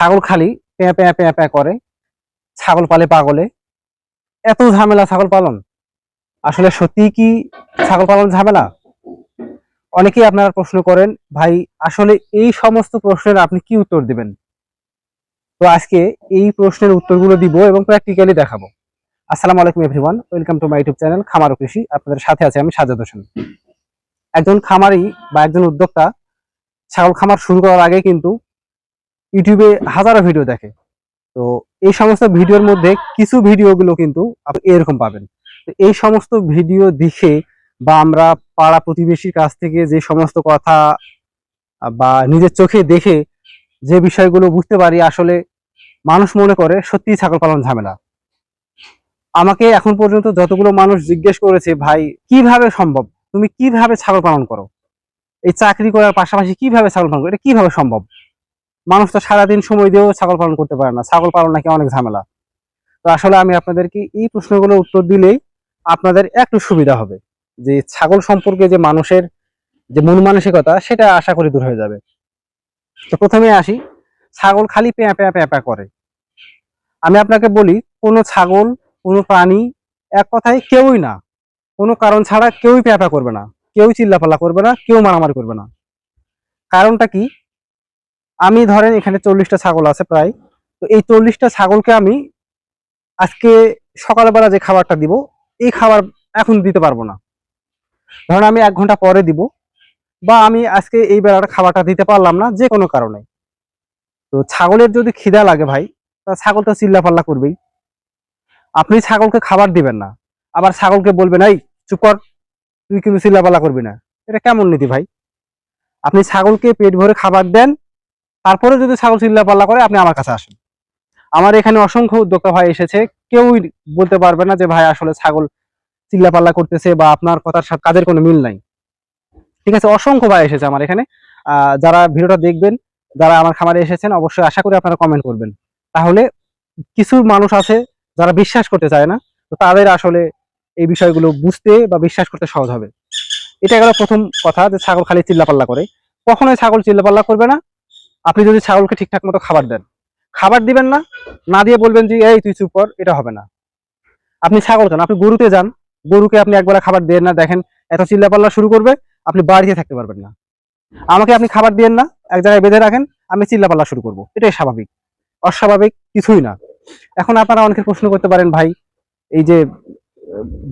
ছাগল খালি প্যাঁ প্যাঁ প্যাঁ প্যাঁ করে, ছাগল পালে পাগলে। এত ঝামেলা ছাগল পালন, আসলে সত্যি কি ছাগল পালন ঝামেলা? অনেকেই আপনারা প্রশ্ন করেন, ভাই আসলে এই সমস্ত প্রশ্নের আপনি কি উত্তর দিবেন? তো আজকে এই প্রশ্নের উত্তরগুলো দিব এবং প্র্যাকটিক্যালি দেখাবো। আসসালামু আলাইকুম everyone, welcome to my YouTube channel খামার ও কৃষি। আপনাদের সাথে আছে আমি সাজ্জাদ হোসেন। একজন খামারি বা একজন উদ্যোক্তা ছাগল খামার শুরু করার আগে কিন্তু ইউটিউবে হাজারো ভিডিও দেখে। তো এই সমস্ত ভিডিওর মধ্যে কিছু ভিডিওগুলো কিন্তু আপনি এরকম পাবেন। তো এই সমস্ত ভিডিও দেখে বা আমরা পাড়া প্রতিবেশীর কাছ থেকে যে সমস্ত কথা বা নিজের চোখে দেখে যে বিষয়গুলো বুঝতে পারি, আসলে মানুষ মনে করে সত্যিই ছাগল পালন ঝামেলা। আমাকে এখন পর্যন্ত যতগুলো মানুষ জিজ্ঞেস করেছে, ভাই কিভাবে সম্ভব, তুমি কিভাবে ছাগল পালন করো, এই চাকরি করার পাশাপাশি কিভাবে ছাগল পালন করো, এটা কিভাবে সম্ভব? মানুষ তো সারাদিন সময় দিয়েও ছাগল পালন করতে পারে না, ছাগল পালন নাকি অনেক ঝামেলা। তো আসলে আমি আপনাদেরকে এই প্রশ্নগুলো উত্তর দিলেই আপনাদের একটু সুবিধা হবে, যে ছাগল সম্পর্কে যে মানুষের যে মন মানসিকতা, সেটা আশা করি দূর হয়ে যাবে। তো প্রথমে আসি, ছাগল খালি প্যাঁ প্যাঁ প্যাঁ প্যাঁ করে। আমি আপনাকে বলি, কোনো ছাগল, কোনো প্রাণী, এক কথায় কেউই না, কোনো কারণ ছাড়া কেউই প্যাঁ প্যাঁ করবে না, কেউই চিল্লাপাল্লা করবে না, কেউ মারামারি করবে না। কারণটা কি? আমি ধরেন এখানে 40টা ছাগল আছে প্রায়। তো এই 40টা ছাগলকে আমি আজকে সকালবেলা যে খাবারটা দিব, এই খাবার এখন দিতে পারবো না। ধরেন আমি 1 ঘন্টা পরে দিব, বা আমি আজকে এই বেলাটা খাবারটা দিতে পারলাম না যে কোনো কারণে। তো ছাগলের যদি খিদা লাগে ভাই, তা ছাগল তো চিল্লাপাল্লা করবেই। আপনি ছাগলকে খাবার দিবেন না, আবার ছাগলকে বলবেন এই চুপ কর, তুই কিন্তু চিল্লাপাল্লা করবি না। এটা কেমন নীতি ভাই? আপনি ছাগলকে পেট ভরে খাবার দেন, তারপরে যদি ছাগল চিল্লাপাল্লা করে আপনি আমার কাছে আসেন। আমার এখানে অসংখ্য উদ্যোক্তা ভাই এসেছে, কেউই বলতে পারবে না যে ভাই আসলে ছাগল চিল্লাপাল্লা করতেছে বা আপনার কথার সাথে কাজের কোনো মিল নাই। ঠিক আছে, অসংখ্য ভাই এসেছে আমার এখানে। যারা ভিডিওটা দেখবেন, যারা আমার খামারে এসেছেন, অবশ্যই আশা করি আপনারা কমেন্ট করবেন। তাহলে কিছু মানুষ আছে যারা বিশ্বাস করতে চায় না, তো তাদের আসলে এই বিষয়গুলো বুঝতে বা বিশ্বাস করতে সহজ হবে। এটা গেল প্রথম কথা, যে ছাগল খালি চিল্লাপাল্লা করে। কখনোই ছাগল চিল্লাপাল্লা করবে না। আপনি যদি ছাগলকে ঠিকঠাক মতো খাবার দেন, খাবার দিবেন না, না দিয়ে বলবেন যে এই তুই চুপ কর, এটা হবে না। আপনি ছাগল কেন, আপনি গরুতে যান, গরুকে আপনি একবেলা খাবার দেন না, দেখেন এত চিল্লাপাল্লা শুরু করবে, আপনি বাড়িতে থাকতে পারবেন না। আমাকে আপনি খাবার দিয়েন না, এক জায়গায় বেঁধে রাখেন, আমি চিল্লাপাল্লা শুরু করবো, এটাই স্বাভাবিক, অস্বাভাবিক কিছুই না। এখন আপনারা অনেকে প্রশ্ন করতে পারেন, ভাই এই যে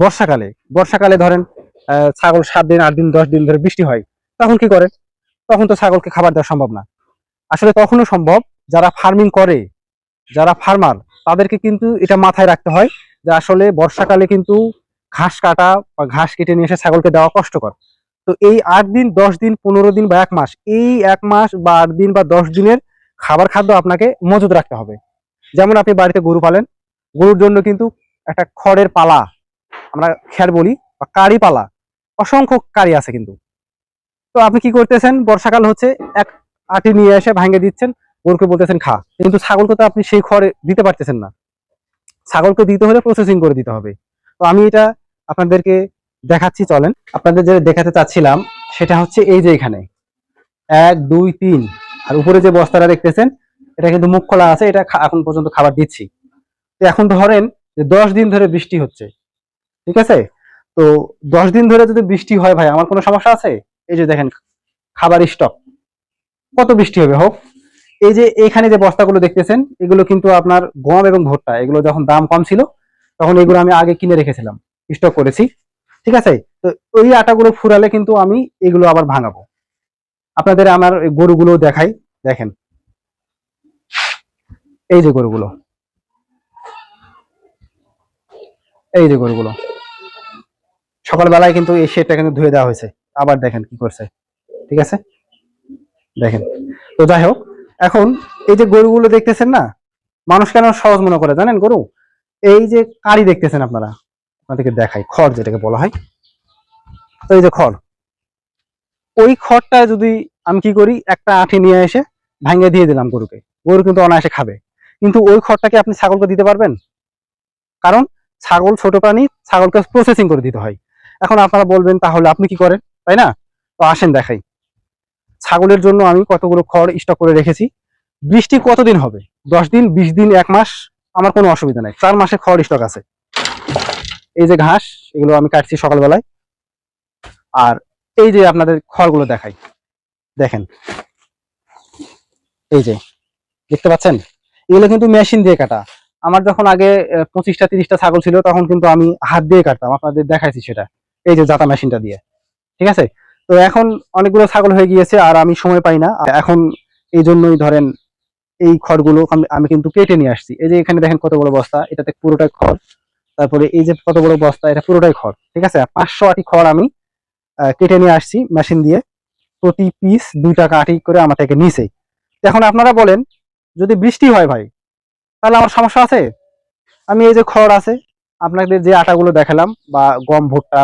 বর্ষাকালে বর্ষাকালে ধরেন ছাগল 7 দিন 8 দিন 10 দিন ধরে বৃষ্টি হয়, তখন কি করেন? তখন তো ছাগলকে খাবার দেওয়া সম্ভব না। আসলে তখনও সম্ভব, যারা ফার্মিং করে, যারা ফার্মার, তাদেরকে কিন্তু এটা মাথায় রাখতে হয় যে আসলে বর্ষাকালে কিন্তু ঘাস কাটা বা ঘাস কেটে নিয়ে এসে ছাগলকে দেওয়া কষ্টকর। তো এই 8 দিন 10 দিন 15 দিন বা 1 মাস, এই 1 মাস বা 8 দিন বা 10 দিনের খাবার খাদ্য আপনাকে মজুত রাখতে হবে। যেমন আপনি বাড়িতে গরু পালেন, গরুর জন্য কিন্তু একটা খড়ের পালা, আমরা খ্যার বলি, বা কারি পালা, অসংখ্য কারি আছে কিন্তু। তো আপনি কি করতেছেন, বর্ষাকাল হচ্ছে, এক আটি নিয়ে এসে ভাঙে দিচ্ছেন, গরুকে বলতেছেন খা, কিন্তু ছাগলকে তো আপনি সেই খড়ে দিতে পারতেছেন না। ছাগলকে দিতে হলে প্রসেসিং করে দিতে হবে। তো আমি এটা আপনাদেরকে দেখাচ্ছি, চলেন। আপনাদের যে দেখাতে চাচ্ছিলাম সেটা হচ্ছে এই যে এখানে 1 2 3, আর উপরে যে বস্তাটা দেখতেছেন, এটা কিন্তু মুখ খোলা আছে, এটা এখন পর্যন্ত খাবার দিচ্ছি। তো এখন ধরেন যে 10 দিন ধরে বৃষ্টি হচ্ছে, ঠিক আছে? তো 10 দিন ধরে যদি বৃষ্টি হয় ভাই, আমার কোনো সমস্যা আছে? এই যে দেখেন খাবার স্টক, কত বৃষ্টি হবে হোক। এই যে এখানে যে বস্তাগুলো দেখতেছেন, এগুলো কিন্তু আপনার গম এবং ভুট্টা, এগুলো যখন দাম কম ছিল তখন এগুলো আমি আগে কিনে রেখেছিলাম, স্টক করেছি, ঠিক আছে? তো ওই আটাগুলো ফুরালে কিন্তু আমি এগুলো আবার ভাঙাবো। আপনাদের আমার গরুগুলো দেখাই, দেখেন এই যে গরুগুলো, এই যে গরুগুলো সকালবেলায় কিন্তু এই শেডটা কিন্তু ধুয়ে দেওয়া হয়েছে, আবার দেখেন কি করছে, ঠিক আছে? দেখেন। তো যাই হোক, এখন এই যে গরুগুলো দেখতেছেন না, মানুষ কেন সহজ মনে করে জানেন গরু? এই যে কারি দেখতেছেন আপনারা, আপনাদেরকে দেখাই, খড় যেটাকে বলা হয়, তো এই যে খড়, ওই খড়টা যদি আমি কি করি, একটা আঠি নিয়ে এসে ভাঙিয়ে দিয়ে দিলাম গরুকে, গরু কিন্তু অনায়াসে খাবে। কিন্তু ওই খড়টাকে আপনি ছাগলকে দিতে পারবেন? কারণ ছাগল ছোট প্রাণী, ছাগলকে প্রসেসিং করে দিতে হয়। এখন আপনারা বলবেন তাহলে আপনি কি করেন, তাই না? তো আসেন দেখাই ছাগলের জন্য আমি কতগুলো খড় স্টক করে রেখেছি। বৃষ্টি কতদিন হবে? 10 দিন, 20 দিন, 1 মাস, আমার কোনো অসুবিধা নাই। 4 মাসে খড় স্টক আছে। এই যে ঘাস, এগুলো আমি কাটছি সকালবেলায়। আর এই যে আপনাদের খড়গুলো দেখাই, দেখেন, এই যে দেখতে পাচ্ছেন, এগুলো কিন্তু মেশিন দিয়ে কাটা। আমার যখন আগে 25টা 30টা ছাগল ছিল, তখন কিন্তু আমি হাত দিয়ে কাটতাম, আপনাদের দেখাইছি সেটা, এই যে জাতা মেশিনটা দিয়ে। ঠিক আছে? তো এখন অনেকগুলো ছাগল হয়ে গিয়েছে, আর আমি সময় পাই না এখন। এই জন্যই ধরেন এই খড়গুলো আমি কিন্তু কেটে নিয়ে আসছি। এই যে এখানে দেখেন কত বড় বস্তা, এটাতে পুরোটাই খড়। তারপরে এই যে কত বড় বস্তা, এটা পুরোটাই খড়। ঠিক আছে? 500 আটি খড় আমি কেটে নিয়ে আসছি মেশিন দিয়ে। প্রতি পিস 2 টাকা আটি করে আমার থেকে নিছে। এখন আপনারা বলেন, যদি বৃষ্টি হয় ভাই, তাহলে আমার সমস্যা আছে? আমি এই যে খড় আছে, আপনাদের যে আটাগুলো দেখালাম, বা গম, ভুট্টা,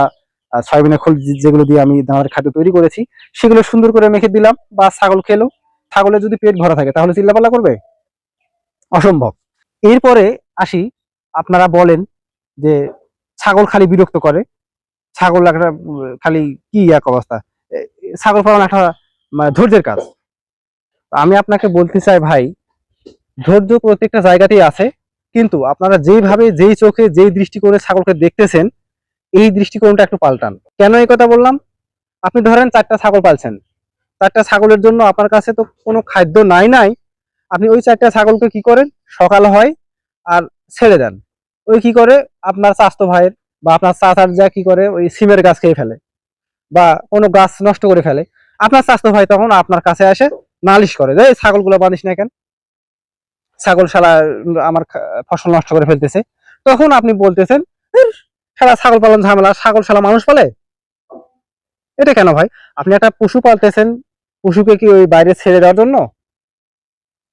সয়াবিনের খোল, যেগুলো দিয়ে আমি দানার খাদ্য তৈরি করেছি, সেগুলো সুন্দর করে মেখে দিলাম, বা ছাগল খেলো। ছাগলের যদি পেট ভরা থাকে তাহলে চিল্লাপাল্লা করবে? অসম্ভব। এরপরে আসি, আপনারা বলেন যে ছাগল খালি বিরক্ত করে, ছাগল একটা খালি কি এক অবস্থা। এ, ছাগল পালন একটা ধৈর্যের কাজ। আমি আপনাকে বলতে চাই ভাই, ধৈর্য প্রত্যেকটা জায়গাতেই আছে, কিন্তু আপনারা যেইভাবে, যেই চোখে, যেই দৃষ্টি করে ছাগলকে দেখতেছেন, এই দৃষ্টিকোণটা একটু পাল্টান। কেন এই কথা বললাম? আপনি ধরেন 4টা ছাগল পালছেন, 4টা ছাগলের জন্য আপনার কাছে তো কোনো খাদ্য নাই। আপনি ওই 4টা ছাগলকে কি করেন, সকাল হয় আর ছেড়ে দেন। ওই কি করে, আপনার স্বাস্থ্য ভাইয়ের বা আপনার চাচার যা কি করে, ওই সিমের গাছ খেয়ে ফেলে, বা কোনো গাছ নষ্ট করে ফেলে। আপনার স্বাস্থ্য ভাই তখন আপনার কাছে আসে, নালিশ করে যে এই ছাগলগুলো বাঁধিস না কেন, ছাগল শালা আমার ফসল নষ্ট করে ফেলতেছে। তখন আপনি বলতেছেন, শালা ছাগল পালন ঝামেলা, ছাগল শালা মানুষ পালে। এটা কেন ভাই? আপনি একটা পশু পালতেছেন, পশুকে কি ওই বাইরে ছেড়ে দেওয়ার জন্য?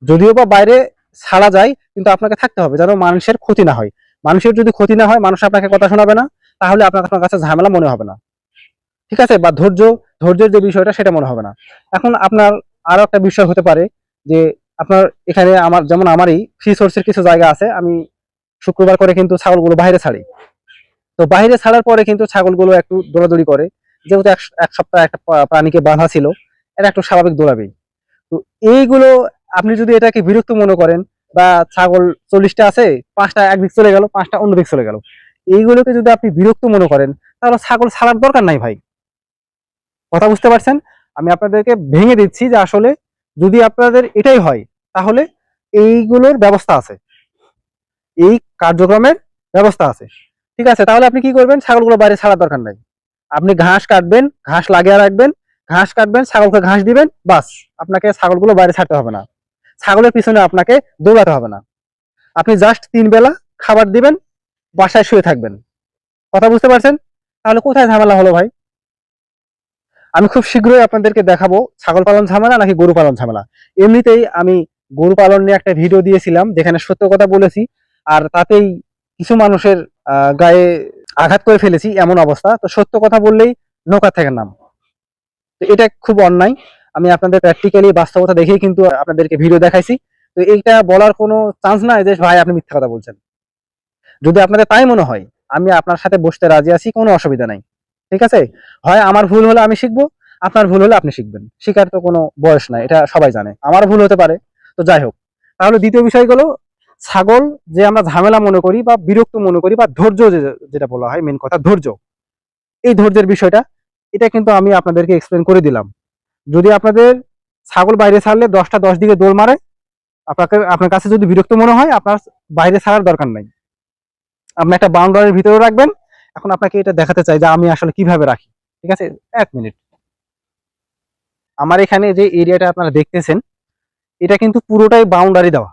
যদিও বা বাইরে ছাড়া যায়, কিন্তু আপনাকে থাকতে হবে যেন মানুষের ক্ষতি না হয়। মানুষের যদি ক্ষতি না হয়, মানুষ আপনাকে কথা শোনাবে না, তাহলে আপনার কাছে ঝামেলা মনে হবে না। ঠিক আছে? বা ধৈর্যের যে বিষয়টা, সেটা মনে হবে না। এখন আপনার আরো একটা বিষয় হতে পারে যে, আপনার এখানে আমার যেমন আমারই ফ্রি সোর্সের কিছু জায়গা আছে, আমি শুক্রবার করে কিন্তু ছাগলগুলো বাইরে ছাড়ি। তো বাইরে ছাড়ার পরে কিন্তু ছাগলগুলো একটু দৌড়াদৌড়ি করে, যেহেতু এক সপ্তাহ একটা প্রাণীকে বাঁধা ছিল, এটা একটু স্বাভাবিক দৌড়াবেই। তো এইগুলো, আপনি যদি এটাকে বিরক্ত মনে করেন, বা ছাগল 40টা আছে, 5টা একদিক চলে গেল, 5টা অন্যদিক চলে গেল, এইগুলোকে যদি আপনি বিরক্ত মনে করেন, তাহলে ছাগল ছাড়ার দরকার নাই ভাই। কথা বুঝতে পারছেন? আমি আপনাদেরকে ভেঙে দিচ্ছি যে আসলে যদি আপনাদের এটাই হয়, তাহলে এইগুলোর ব্যবস্থা আছে, এই কার্যক্রমের ব্যবস্থা আছে। ঠিক আছে? তাহলে আপনি কি করবেন, ছাগলগুলো বাইরে ছাড়ার দরকার নাই। আপনি ঘাস কাটবেন, ঘাস লাগিয়ে রাখবেন, ঘাস কাটবেন, ছাগলকে ঘাস দিবেন, বাস। আপনাকে ছাগলগুলো বাইরে ছাড়তে হবে না, ছাগলের পিছনে আপনাকে দৌড়াতে হবে না। আপনি জাস্ট 3 বেলা খাবার দিবেন, বাসায় শুয়ে থাকবেন। কথা বুঝতে পারছেন? তাহলে কোথায় ঝামেলা হলো ভাই? আমি খুব শীঘ্রই আপনাদেরকে দেখাবো ছাগল পালন ঝামেলা নাকি গরু পালন ঝামেলা। এমনিতেই আমি গরু পালন নিয়ে একটা ভিডিও দিয়েছিলাম, যেখানে সত্য কথা বলেছি, আর তাতেই কিছু মানুষের গায়ে আঘাত করে ফেলেছি, এমন অবস্থা। তো সত্য কথা বললেই নৌকা থেকে নাম, তো এটা খুব অন্যায়। আমি আপনাদের প্র্যাকটিক্যালি বাস্তবতা দেখেই কিন্তু আপনাদেরকে ভিডিও দেখাইছি। তো এইটা বলার কোনো চান্স নাই যে ভাই আপনি মিথ্যা কথা বলছেন। যদি আপনাদের তাই মনে হয়, আমি আপনার সাথে বসতে রাজি আছি, কোনো অসুবিধা নাই। ঠিক আছে? হয় আমার ভুল হলে আমি শিখবো, আপনার ভুল হলে আপনি শিখবেন। শিখার তো কোনো বয়স নাই, এটা সবাই জানে। আমার ভুল হতে পারে, তো যাই হোক। তাহলে দ্বিতীয় বিষয় হলো, ছাগল যে আমরা ঝামেলা মনে করি বা বিরক্ত মনে করি, বা ধৈর্য যেটা বলা হয়, মেন কথা ধৈর্য। এই ধৈর্যের বিষয়টা, এটা কিন্তু আমি আপনাদেরকে এক্সপ্লেন করে দিলাম। যদি আপনাদের ছাগল বাইরে ছাড়লে 10টা 10 দিকে দৌড় মারে, আপনার কাছে যদি বিরক্ত মনে হয়, আপনার বাইরে ছাড়ার দরকার নাই। আপনি একটা বাউন্ডারির ভিতরে রাখবেন। এখন আপনাকে এটা দেখাতে চাই যে আমি আসলে কিভাবে রাখি। ঠিক আছে? 1 মিনিট। আমার এখানে যে এরিয়াটা আপনারা দেখতেছেন, এটা কিন্তু পুরোটাই বাউন্ডারি দেওয়া।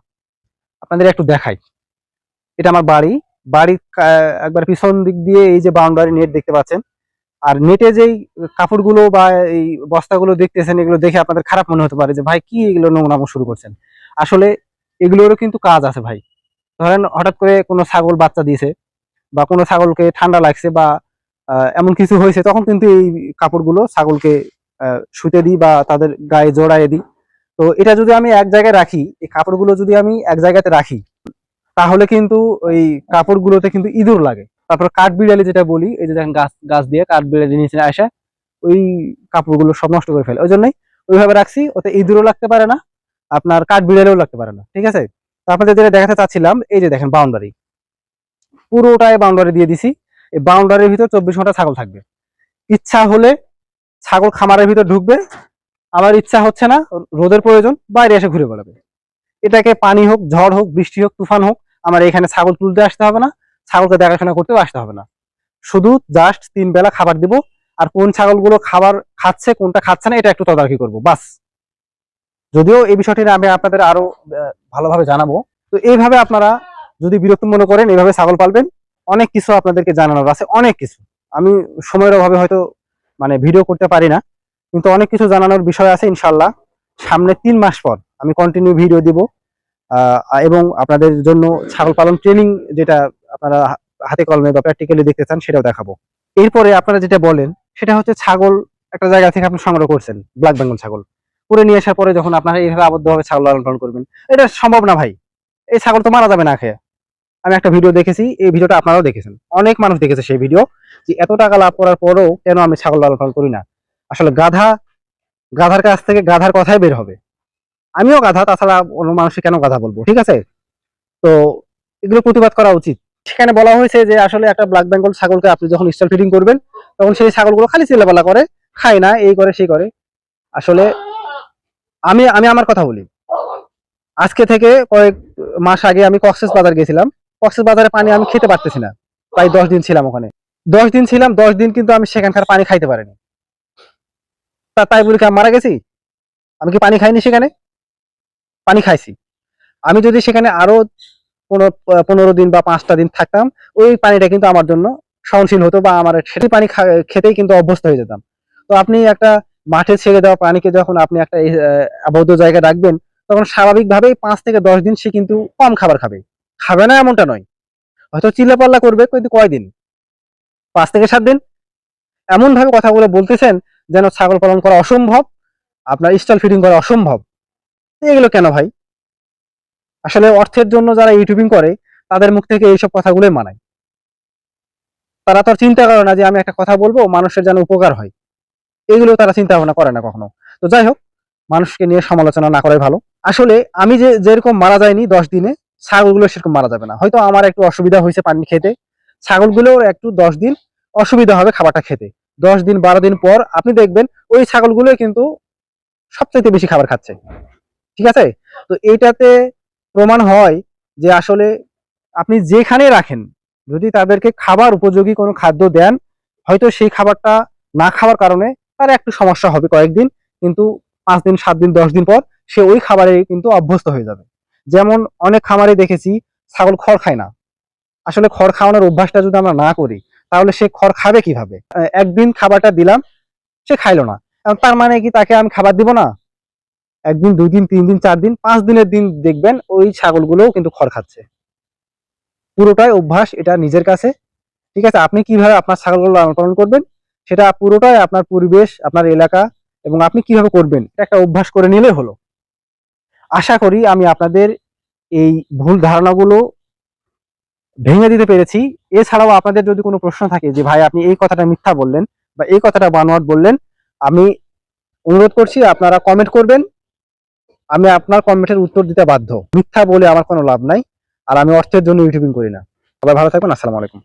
আপনাদের একটু দেখাই, এটা আমার বাড়ির একবার পিছন দিক দিয়ে এই যে বাউন্ডারি নেট দেখতে পাচ্ছেন। আর নেটে যেই কাপড়গুলো বা এই বস্তাগুলো দেখতেছেন, এগুলো দেখে আপনাদের খারাপ মনে হতে পারে যে ভাই কি এগুলো নোংরামো শুরু করছেন। আসলে এগুলোরও কিন্তু কাজ আছে ভাই। ধরেন হঠাৎ করে কোনো ছাগল বাচ্চা দিয়েছে, বা কোনো ছাগলকে ঠান্ডা লাগছে, বা এমন কিছু হয়েছে, তখন কিন্তু এই কাপড়গুলো ছাগলকে শুতে দিই, বা তাদের গায়ে জড়াইয়ে দিই। তো এটা যদি আমি এক জায়গায় রাখি, এই কাপড়গুলো যদি আমি এক জায়গাতে রাখি, তাহলে কিন্তু ওই কাপড়গুলোতে কিন্তু ইঁদুর লাগে। তারপর কাঠ বিড়ালি যেটা বলি, এই যে দেখেন গাছ গাছ দিয়ে কাঠ বিড়ালি নিচে আসে, ওই কাপড়গুলো সব নষ্ট করে ফেলে। ওই জন্যই ওইভাবে রাখছি, ওতে ইঁদুরও লাগতে পারে না, আপনার কাঠ বিড়ালেও লাগতে পারে না, ঠিক আছে। তো আপনাদের যেটা দেখাতে চাচ্ছিলাম, এই যে দেখেন বাউন্ডারি, পুরোটাই বাউন্ডারি দিয়ে দিছি। এই বাউন্ডারির ভিতর 24 ঘন্টা ছাগল থাকবে। ইচ্ছা হলে ছাগল খামারের ভিতর ঢুকবে, আবার ইচ্ছা হচ্ছে না, রোদের প্রয়োজন, বাইরে এসে ঘুরে বেড়াবে। এটাকে পানি হোক, ঝড় হোক, বৃষ্টি হোক, তুফান হোক, আমার এখানে ছাগল তুলতে আসতে হবে না, ছাগলকে দেখাশোনা করতেও আসতে হবে না। শুধু জাস্ট 3 বেলা খাবার দিব, আর কোন ছাগলগুলো খাবার খাচ্ছে কোনটা খাচ্ছে না এটা একটু তদারকি করবো, বাস। যদিও এই বিষয়টি নিয়ে আমি আপনাদের আরো ভালোভাবে জানাবো। তো এইভাবে আপনারা যদি বিরক্ত মনে করেন, এইভাবে ছাগল পালবেন। অনেক কিছু আপনাদেরকে জানানোর আছে, অনেক কিছু। আমি সময়ের অভাবে হয়তো মানে ভিডিও করতে পারি না, কিন্তু অনেক কিছু জানানোর বিষয় আছে। ইনশাল্লাহ সামনে 3 মাস পর আমি কন্টিনিউ ভিডিও দিব, এবং আপনাদের জন্য ছাগল পালন ট্রেনিং যেটা আপনারা হাতে কলমে বা প্র্যাকটিক্যালি দেখতে চান সেটাও দেখাবো। এরপরে আপনারা যেটা বলেন সেটা হচ্ছে, ছাগল একটা জায়গা থেকে আপনি সংগ্রহ করছেন, ব্ল্যাক বেঙ্গল ছাগল করে নিয়ে আসার পরে যখন আপনারা এইভাবে আবদ্ধভাবে ছাগল লালন পালন করবেন, এটা সম্ভব না ভাই। এই ছাগল তো মারা যাবে না খেয়ে। আমি একটা ভিডিও দেখেছি, এই ভিডিওটা আপনারাও দেখেছেন, অনেক মানুষ দেখেছে সেই ভিডিও, যে এত টাকা লাভ করার পরেও কেন আমি ছাগল লালন পালন করি না। আসলে গাধার কাছ থেকে গাধার কথাই বের হবে। আমিও গাধা, তাছাড়া অন্য মানুষকে কেন গাধা বলবো, ঠিক আছে। তো এগুলো প্রতিবাদ করা উচিত। সেখানে বলা হয়েছে যে আসলে একটা ব্ল্যাক বেঙ্গল ছাগলকে আপনি যখন স্টল ফিডিং করবেন, তখন সেই ছাগলগুলো খালি চিল্লাপাল্লা করে, খায় না, এই করে সেই করে। আসলে আমি আমি আমার কথা বলি, আজকে থেকে কয়েক মাস আগে আমি কক্সেস বাজার গেছিলাম। কক্সেস বাজারে পানি আমি খেতে পারতেছি না, প্রায় 10 দিন ছিলাম ওখানে। 10 দিন ছিলাম, 10 দিন কিন্তু আমি সেখানকার পানি খাইতে পারিনি। তাই বলি কি আমি মারা গেছি? আমি কি পানি খাইনি? সেখানে পানি খাইছি। আমি যদি সেখানে আরো 15 দিন বা 5টা দিন থাকতাম, ওই পানিটা কিন্তু আমার জন্য সহনশীল হতো, বা আমার সেটি পানি খেতেই কিন্তু অভ্যস্ত হয়ে যেতাম। তো আপনি একটা মাঠে ছেড়ে দেওয়া প্রাণীকে যখন আপনি একটা আবদ্ধ জায়গায় রাখবেন, তখন স্বাভাবিকভাবেই 5 থেকে 10 দিন সে কিন্তু কম খাবার খাবে। খাবে না এমনটা নয়, হয়তো চিল্লাপাল্লা করবে, কিন্তু কয়দিন, 5 থেকে 7 দিন। এমন ভাবে কথাগুলো বলতেছেন যেন ছাগল পালন করা অসম্ভব, আপনার স্টল ফিডিং করা অসম্ভব। এগুলো কেন ভাই? আসলে অর্থের জন্য যারা ইউটিউবিং করে, তাদের মুখ থেকে এইসব কথাগুলোই মানায়। তারা তো চিন্তা করে না যে আমি একটা কথা বলবো মানুষের যেন উপকার হয়, এগুলো তারা চিন্তা ভাবনা করে না কখনো। তো যাই হোক, মানুষকে নিয়ে সমালোচনা না করাই ভালো। আসলে আমি যেরকম মারা যায়নি 10 দিনে, ছাগলগুলো সেরকম মারা যাবে না। হয়তো আমার একটু অসুবিধা হয়েছে পানি খেতে, ছাগলগুলোর একটু 10 দিন অসুবিধা হবে খাবারটা খেতে। 10 দিন 12 দিন পর আপনি দেখবেন ওই ছাগলগুলো কিন্তু সবচেয়ে বেশি খাবার খাচ্ছে, ঠিক আছে। তো এইটাতে প্রমাণ হয় যে আসলে আপনি যেখানে রাখেন, যদি তাদেরকে খাবার উপযোগী কোনো খাদ্য দেন, হয়তো সেই খাবারটা না খাওয়ার কারণে তার একটু সমস্যা হবে কয়েকদিন, কিন্তু 5 দিন 7 দিন 10 দিন পর সে ওই খাবারে কিন্তু অভ্যস্ত হয়ে যাবে। যেমন অনেক খামারে দেখেছি ছাগল খড় খায় না। আসলে খড় খাওয়ানোর অভ্যাসটা যদি আমরা না করি, তাহলে সে খড় খাবে কিভাবে? একদিন খাবারটা দিলাম, সে খাইলো না, তার মানে কি তাকে আমি খাবার দিব না? 1 দিন 2 দিন 3 দিন 4 দিন 5 দিনের দিন দেখবেন ওই ছাগলগুলোও কিন্তু খড় খাচ্ছে। পুরোটাই অভ্যাস, এটা নিজের কাছে, ঠিক আছে। আপনি কিভাবে আপনার ছাগলগুলো লালন পালন করবেন, সেটা পুরোটাই আপনার পরিবেশ, আপনার এলাকা, এবং আপনি কিভাবে করবেন এটা একটা অভ্যাস করে নিলে হলো। আশা করি আমি আপনাদের এই ভুল ধারণাগুলো ভেঙে দিতে পেরেছি। এছাড়াও আপনাদের যদি কোনো প্রশ্ন থাকে যে ভাই আপনি এই কথাটা মিথ্যা বললেন বা এই কথাটা বানোয়াট বললেন, আমি অনুরোধ করছি আপনারা কমেন্ট করবেন, আমি আপনার কমেন্টের উত্তর দিতে বাধ্য। মিথ্যা বলে আমার কোনো লাভ নাই, আর আমি অর্থের জন্য ইউটিউবিং করি না। সবাই ভালো থাকবেন, আসসালামু আলাইকুম।